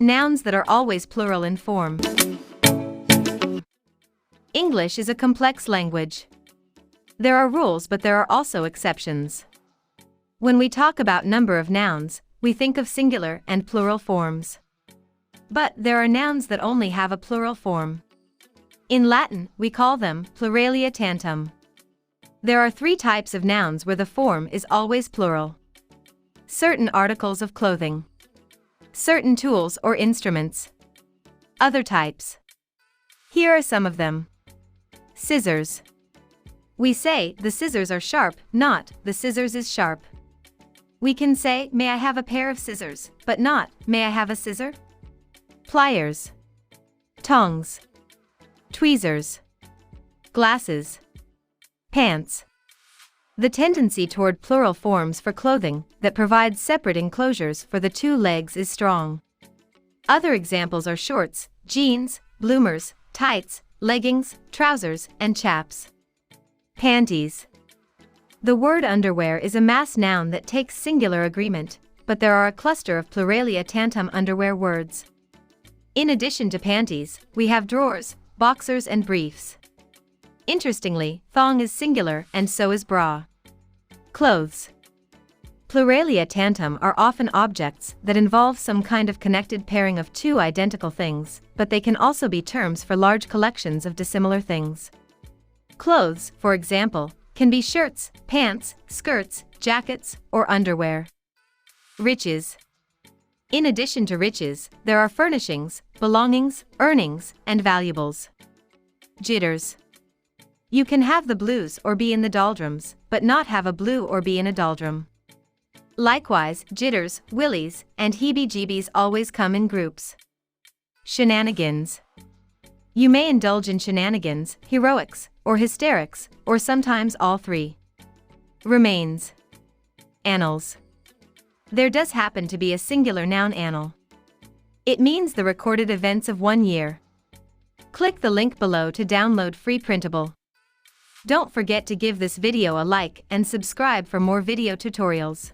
Nouns that are always plural in form. English is a complex language. There are rules, but there are also exceptions. When we talk about number of nouns, we think of singular and plural forms. But there are nouns that only have a plural form. In Latin, we call them pluralia tantum. There are three types of nouns where the form is always plural. Certain articles of clothing. Certain tools or instruments. Other types. Here are some of them. Scissors. We say, the scissors are sharp, not, the scissors is sharp. We can say, may I have a pair of scissors, but not, may I have a scissor? Pliers. Tongs. Tweezers. Glasses. Pants. The tendency toward plural forms for clothing that provides separate enclosures for the two legs is strong. Other examples are shorts, jeans, bloomers, tights, leggings, trousers, and chaps. Panties. The word underwear is a mass noun that takes singular agreement, but there are a cluster of pluralia tantum underwear words. In addition to panties, we have drawers, boxers, and briefs. Interestingly, thong is singular and so is bra. Clothes. Pluralia tantum are often objects that involve some kind of connected pairing of two identical things, but they can also be terms for large collections of dissimilar things. Clothes, for example, can be shirts, pants, skirts, jackets, or underwear. Riches. In addition to riches, there are furnishings, belongings, earnings, and valuables. Jitters. You can have the blues or be in the doldrums, but not have a blue or be in a doldrum. Likewise, jitters, willies, and heebie-jeebies always come in groups. Shenanigans. You may indulge in shenanigans, heroics, or hysterics, or sometimes all three. Remains. Annals. There does happen to be a singular noun annal. It means the recorded events of one year. Click the link below to download free printable. Don't forget to give this video a like and subscribe for more video tutorials.